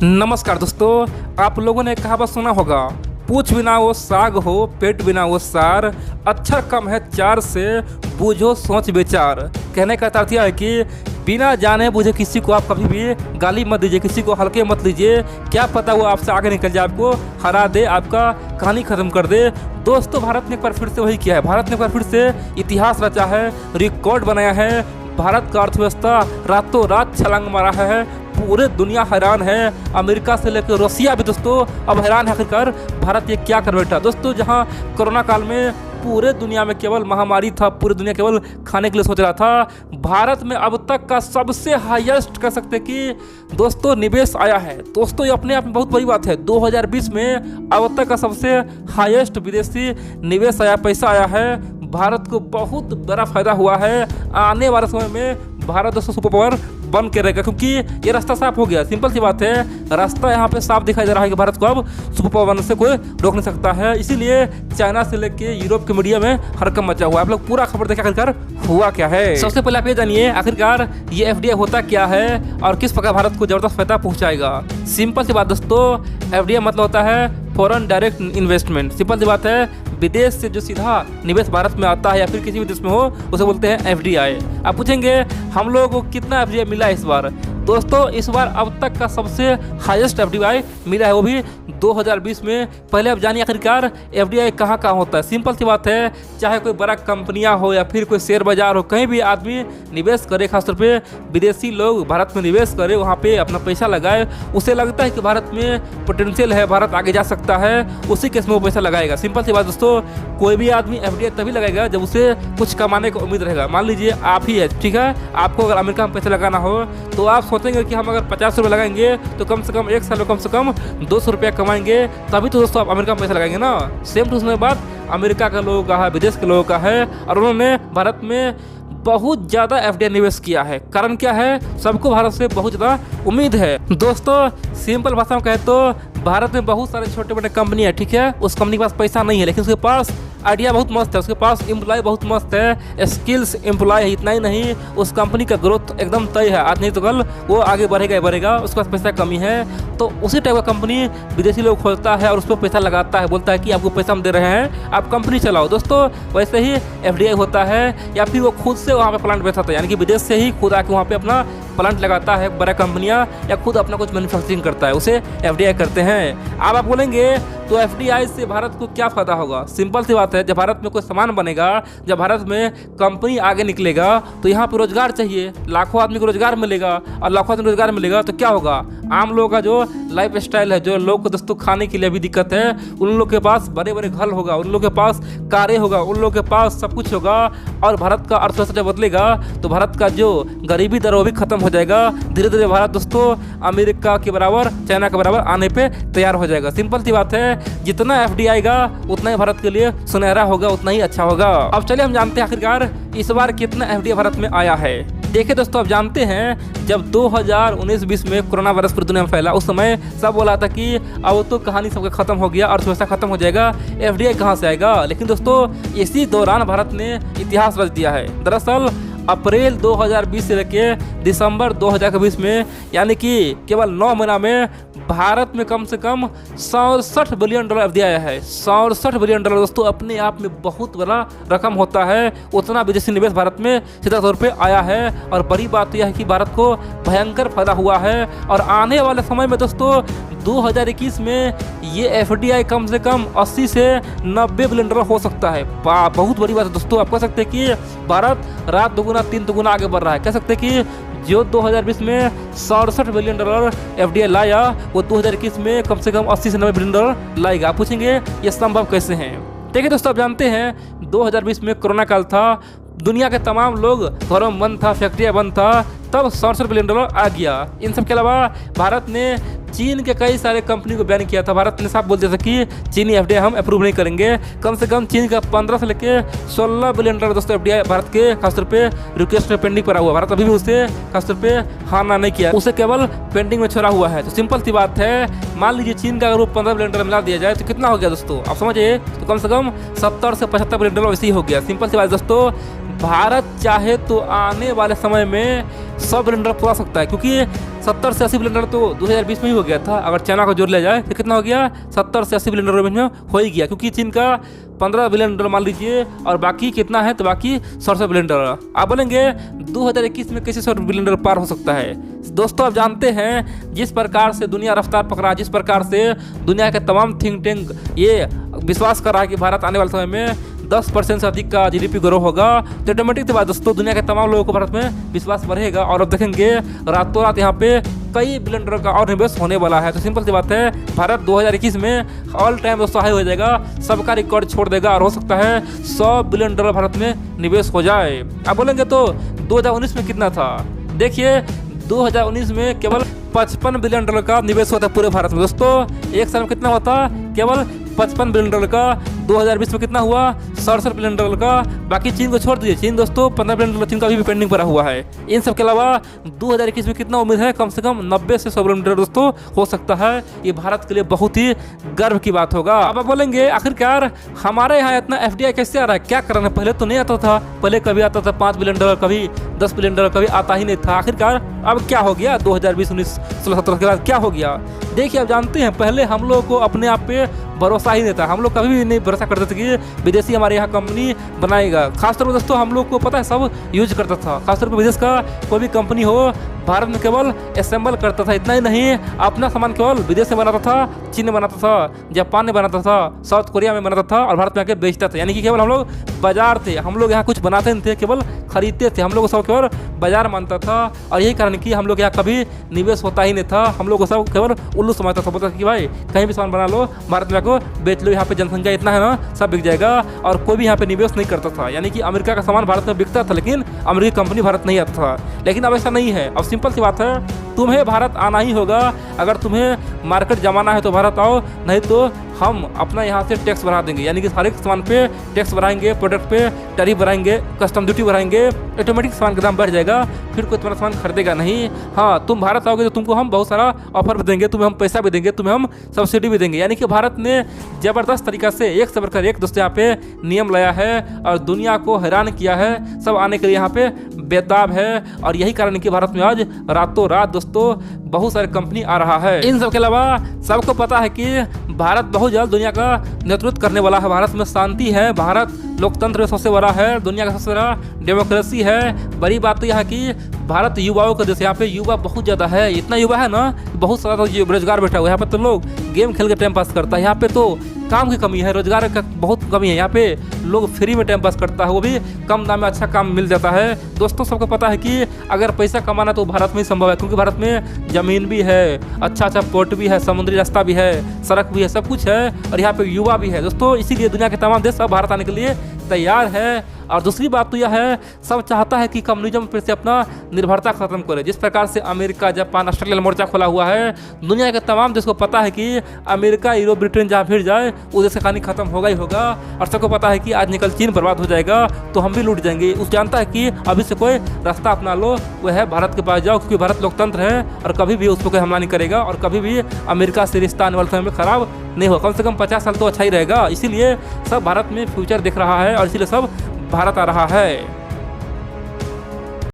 नमस्कार दोस्तों, आप लोगों ने कहावत सुना होगा, पूछ बिना वो साग हो, पेट बिना वो सार, अक्षर कम है चार से बूझो सोच विचार। कहने का तात्पर्य है कि बिना जाने बुझे किसी को आप कभी भी गाली मत दीजिए, किसी को हल्के मत लीजिए। क्या पता वो आपसे आगे निकल जाए, आपको हरा दे, आपका कहानी खत्म कर दे। दोस्तों, भारत ने एक बार फिर से वही किया है। भारत ने एक बार फिर से इतिहास रचा है, रिकॉर्ड बनाया है। भारत का अर्थव्यवस्था रातों रात छलांग मारा है। पूरे दुनिया हैरान है, अमेरिका से लेकर रसिया भी दोस्तों अब हैरान है आखिरकार भारत ये क्या कर बैठा। दोस्तों, जहां कोरोना काल में पूरे दुनिया में केवल महामारी था, पूरी दुनिया केवल खाने के लिए सोच रहा था, भारत में अब तक का सबसे हाईएस्ट कह सकते कि दोस्तों निवेश आया है। दोस्तों, ये अपने आप में बहुत बड़ी बात है। 2020 में अब तक का सबसे हाईएस्ट विदेशी निवेश आया, पैसा आया है। भारत को बहुत बड़ा फायदा हुआ है। आने वाले समय में भारत दोस्तों सुपर पावर बन के रहेगा, क्योंकि ये रास्ता साफ हो गया। सिंपल सी बात है, रास्ता यहाँ पे साफ दिखाई दे रहा है कि भारत को अब सुपर पावर बनने से कोई रोक नहीं सकता है। इसीलिए चाइना से लेके यूरोप के मीडिया में हड़कंप मचा हुआ है। आप लोग पूरा खबर देखें आखिरकार हुआ क्या है। सबसे पहले आप ये जानिए आखिरकार ये एफडीआई होता क्या है और किस प्रकार भारत को जबरदस्त फायदा पहुंचाएगा। सिंपल सी बात दोस्तों, एफडीआई मतलब होता है फॉरेन डायरेक्ट इन्वेस्टमेंट। सिंपल सी बात है, विदेश से जो सीधा निवेश भारत में आता है या फिर किसी भी देश में हो, उसे बोलते हैं एफडीआई। आप पूछेंगे हम लोगों को कितना एफडीआई मिला इस बार। दोस्तों, इस बार अब तक का सबसे हाईएस्ट एफडीआई मिला है, वो भी 2020 में। पहले अब जानिए आखिरकार एफडीआई कहाँ कहाँ होता है। सिंपल सी बात है, चाहे कोई बड़ा कंपनियां हो या फिर कोई शेयर बाजार हो, कहीं भी आदमी निवेश करे, खासतौर पे विदेशी लोग भारत में निवेश करे, वहाँ पे अपना पैसा लगाए, उसे लगता है कि भारत में पोटेंशियल है, भारत आगे जा सकता है, उसी केस में वो पैसा लगाएगा। सिंपल सी बात दोस्तों, कोई भी आदमी एफडीआई तभी लगाएगा जब उसे कुछ कमाने की उम्मीद रहेगा। मान लीजिए आप ही है, ठीक है, आपको अगर अमेरिका में पैसा लगाना हो तो आप सोचेंगे कि हम अगर 50 रुपये लगाएंगे तो कम से कम एक साल में कम से कम 200 रुपया कमाएंगे, तभी तो दोस्तों आप अमेरिका में पैसा लगाएंगे ना। सेम टू उसमें बात अमेरिका के लोगों का है, विदेश के लोगों का है, और उन्होंने भारत में बहुत ज़्यादा एफडीआई निवेश किया है। कारण क्या है, सबको भारत से बहुत ज़्यादा उम्मीद है। दोस्तों, सिंपल भाषा में कहे तो भारत में बहुत सारे छोटे बड़े कंपनी है, ठीक है, उस कंपनी के पास पैसा नहीं है, लेकिन उसके पास आइडिया बहुत मस्त है, उसके पास एम्प्लॉय बहुत मस्त है, स्किल्स एम्प्लॉय है। इतना ही नहीं, उस कंपनी का ग्रोथ एकदम तय है, आज नहीं तो कल वो आगे बढ़ेगा ही बढ़ेगा। उसके पास पैसा कमी है तो उसी टाइप का कंपनी विदेशी लोग खोलता है और उस पर पैसा लगाता है, बोलता है कि आपको पैसा हम दे रहे हैं, आप कंपनी चलाओ। दोस्तों, वैसे ही एफडीआई होता है, या फिर वो खुद से वहाँ पे प्लांट बैठाता है, यानी कि विदेश से ही खुद आके वहाँ पे अपना प्लांट लगाता है बड़ा कंपनियां, या खुद अपना कुछ मैन्युफैक्चरिंग करता है, उसे एफडीआई करते हैं। अब आप बोलेंगे तो एफडीआई से भारत को क्या फायदा होगा। सिंपल सी बात है, जब भारत में कोई सामान बनेगा, जब भारत में कंपनी आगे निकलेगा तो यहाँ पे रोजगार चाहिए, लाखों आदमी को रोजगार मिलेगा, और लाखों आदमी को रोजगार मिलेगा तो क्या होगा, आम लोगों का जो लाइफ स्टाइल है, जो लोग को दोस्तों खाने के लिए भी दिक्कत है, उन लोग के पास बड़े बड़े घर होगा, उन लोग के पास कारें होगा, उन लोग के पास सब कुछ होगा, और भारत का अर्थव्यवस्था जब बदलेगा तो भारत का जो गरीबी दर वो भी खत्म हो जाएगा। धीरे धीरे भारत दोस्तों अमेरिका के बराबर, चाइना के बराबर आने पे तैयार हो जाएगा। सिंपल सी बात है, जितना एफडीआई आएगा उतना ही भारत के लिए सुनहरा होगा, उतना ही अच्छा होगा। अब चलिए हम जानते हैं आखिरकार इस बार कितना एफडीआई भारत में आया है। देखिए दोस्तों, आप जानते हैं जब 2019-20 में कोरोना वायरस पूरी दुनिया में फैला, उस समय सब बोला था कि अब तो कहानी सबका खत्म हो गया, अर्थव्यवस्था खत्म हो जाएगा, एफडीआई कहाँ से आएगा। लेकिन दोस्तों, इसी दौरान भारत ने इतिहास रच दिया है। दरअसल अप्रैल 2020 से लेकर दिसंबर 2020 में, यानी कि केवल 9 महीना में भारत में कम से कम 67 बिलियन डॉलर एफडीआई आया है। 67 बिलियन डॉलर दोस्तों अपने आप में बहुत बड़ा रकम होता है। उतना विदेशी निवेश भारत में सीधा तौर पे आया है, और बड़ी बात यह है कि भारत को भयंकर फायदा हुआ है। और आने वाले समय में दोस्तों 2021 में ये एफडीआई कम से कम 80 से 90 बिलियन डॉलर हो सकता है। बहुत बड़ी बात है दोस्तों। आप कह सकते हैं कि भारत रात दोगुना 3 दुगुना आगे बढ़ रहा है। कह सकते हैं कि जो 2020 में 67 बिलियन डॉलर एफडीआई लाया, वो 2021 में कम से कम 80 से 90 बिलियन डॉलर लाएगा। आप पूछेंगे ये संभव कैसे हैं। देखिए दोस्तों, आप जानते हैं 2020 में कोरोना काल था, दुनिया के तमाम लोग घरों में बंद था, फैक्ट्रियाँ बंद था, तब 67 बिलियन डॉलर आ गया। इन सब के अलावा भारत ने चीन के कई सारे कंपनी को बैन किया था। भारत ने साफ बोल दिया था कि चीनी एफडीआई हम अप्रूव नहीं करेंगे। कम से कम चीन का 15 से लेकर 16 बिलियन डॉलर दोस्तों एफडीआई भारत के खासतौर पे रिक्वेस्ट में पेंडिंग पड़ा हुआ। भारत अभी भी उसे खासतौर पे हाँ ना नहीं किया, उसे केवल पेंडिंग में छोड़ा हुआ है। तो सिंपल सी बात है, मान लीजिए चीन का अगर 15 बिलियन डॉलर मिला दिया जाए तो कितना हो गया दोस्तों, आप समझिए, तो कम से कम 70 से 75 बिलियन डॉलर वैसे ही हो गया। सिंपल सी बात दोस्तों, भारत चाहे तो आने वाले समय में 100 बिलियन डॉलर पूरा सकता है, क्योंकि 70 से 80 बिलियन डॉलर तो 2020 में ही हो गया था। अगर चाइना को जोड़ लिया जाए तो कितना हो गया, 70 से 80 बिलियन डॉलर में हो ही गया, क्योंकि चीन का 15 बिलियन डॉलर मान लीजिए, और बाकी कितना है, तो बाकी 100 बिलियन डॉलर। आप बोलेंगे 2021 में कैसे 100 बिलियन डॉलर पार हो सकता है। दोस्तों आप जानते हैं जिस प्रकार से दुनिया रफ्तार पकड़ा, जिस प्रकार से दुनिया के तमाम थिंक टैंक ये विश्वास कर रहा है कि भारत आने वाले समय में 10% से अधिक का जीडीपी ग्रोथ होगा, तो ऑटोमेटिक सी बात दोस्तों दुनिया के तमाम लोगों को भारत में विश्वास बढ़ेगा। और अब देखेंगे रातों रात यहाँ पे कई बिलियन डॉलर का और निवेश होने वाला है। तो सिंपल सी बात है, भारत 2021 में ऑल टाइम दोस्तों हाई हो जाएगा, सबका रिकॉर्ड छोड़ देगा, और हो सकता है 100 बिलियन डॉलर भारत में निवेश हो जाए। अब बोलेंगे तो 2019 में कितना था, देखिए 2019 में केवल 55 बिलियन डॉलर का निवेश हुआ था पूरे भारत में। दोस्तों एक साल में कितना होता, केवल 55 बिलियन डॉलर का। 2020 में कितना हुआ, 67 बिलियन डॉलर का। बाकी चीन को छोड़ दीजिए, चीन दोस्तों 15 बिलियन डॉलर चीन का भी पेंडिंग पड़ा हुआ है। इन सब के अलावा 2021 में कितना उम्मीद है, कम से कम 90 से 100 बिलियन डॉलर दोस्तों हो सकता है। ये भारत के लिए बहुत ही गर्व की बात होगा। अब आप बोलेंगे आखिरकार हमारे यहाँ इतना FDI कैसे आ रहा है, क्या कर रहे हैं, पहले तो नहीं आता था, पहले कभी आता था 5 बिलियन डॉलर, कभी 10 बिलियन डॉलर, कभी आता ही नहीं था। आखिरकार अब क्या हो गया, 2020, 19, 16, 17 के बाद क्या हो गया। देखिए आप जानते हैं पहले हम लोगों को अपने आप पे भरोसा ही नहीं था, हम लोग कभी भी नहीं भरोसा करते थे कि विदेशी हमारे यहाँ कंपनी बनाएगा। खासतौर पर दोस्तों हम लोग को पता है सब यूज करता था, खासतौर पर विदेश का कोई भी कंपनी हो भारत में केवल असेंबल करता था। इतना ही नहीं, अपना सामान केवल विदेश में बनाता था, चीन में बनाता था, जापान में बनाता था, साउथ कोरिया में बनाता था, और भारत में आके बेचता था। यानी कि केवल हम लोग बाजार थे, हम लोग यहाँ कुछ बनाते नहीं थे, केवल खरीदते थे। हम लोग सब केवल बाजार मानता था, और यही कारण कि हम लोग यहाँ कभी निवेश होता ही नहीं था। हम लोग को सब केवल उल्लू समझता था, बोलता था कि भाई कहीं भी सामान बना लो, भारत में आको बेच लो, यहाँ पे जनसंख्या इतना है ना, सब बिक जाएगा। और कोई भी यहाँ पे निवेश नहीं करता था। यानी कि अमेरिका का सामान भारत में बिकता था, लेकिन अमेरिकी कंपनी भारत नहीं आता था। लेकिन अब ऐसा नहीं है, अब सिंपल सी बात है, तुम्हें भारत आना ही होगा। अगर तुम्हें मार्केट जमाना है तो भारत आओ, नहीं तो हम अपना यहाँ से टैक्स बढ़ा देंगे। यानी कि हर एक सामान पे टैक्स बढ़ाएंगे, प्रोडक्ट पे टैरिफ बढ़ाएंगे, कस्टम ड्यूटी बढ़ाएंगे, ऑटोमेटिक सामान का दाम बढ़ जाएगा, फिर कोई तुम्हारा सामान खरीदेगा नहीं। हाँ, तुम भारत आओगे तो तुमको हम बहुत सारा ऑफर भी देंगे, तुम्हें हम पैसा भी देंगे, तुम्हें हम सब्सिडी भी देंगे। यानी कि भारत ने ज़बरदस्त तरीका से एक से बढ़कर एक दोस्तों यहाँ पे नियम लाया है और दुनिया को हैरान किया है। सब आने के लिए यहाँ पे बेताब है, और यही कारण है कि भारत में आज रातों रात दोस्तों बहुत सारे कंपनी आ रहा है। इन सब के अलावा सबको पता है कि भारत बहुत जल्द दुनिया का नेतृत्व करने वाला है। भारत में शांति है, भारत लोकतंत्र में सबसे बड़ा है, दुनिया का सबसे बड़ा डेमोक्रेसी है। बड़ी बात तो यह है कि भारत युवाओं का देश, यहाँ पे युवा बहुत ज़्यादा है। इतना युवा है ना, बहुत सारा तो बेरोजगार बैठा हुआ है। यहाँ पे तो लोग गेम खेल के टाइम पास करता है, यहाँ पे तो काम की कमी है, रोजगार का बहुत कमी है। यहाँ पे लोग फ्री में टाइम पास करता है, वो भी कम दाम में अच्छा काम मिल जाता है। दोस्तों सबको पता है कि अगर पैसा कमाना तो भारत में ही संभव है, क्योंकि भारत में ज़मीन भी है, अच्छा अच्छा पोर्ट भी है, समुद्री रास्ता भी है, सड़क भी है, सब कुछ है, और यहाँ पे युवा भी है। दोस्तों इसीलिए दुनिया के तमाम देश अब भारत आने के लिए तैयार है। और दूसरी बात तो यह है, सब चाहता है कि कम्युनिज्म फिर से अपना निर्भरता खत्म करे। जिस प्रकार से अमेरिका, जापान, ऑस्ट्रेलिया मोर्चा खोला हुआ है, दुनिया के तमाम देश को पता है कि अमेरिका, यूरोप, ब्रिटेन जहाँ फिर जाए उस देश का कहानी खत्म होगा ही होगा। और सबको पता है कि आज निकल चीन बर्बाद हो जाएगा तो हम भी लूट जाएंगे। उस जानता है कि अभी से कोई रास्ता अपना लो, वह है भारत के पास जाओ, क्योंकि भारत लोकतंत्र है और कभी भी उस पर कोई हमला नहीं करेगा, और कभी भी अमेरिका से रिश्ता आने वाले समय में खराब नहीं हो। कम से कम 50 साल तो अच्छा ही रहेगा। इसीलिए सब भारत में फ्यूचर दिख रहा है, और इसीलिए सब भारत आ रहा है।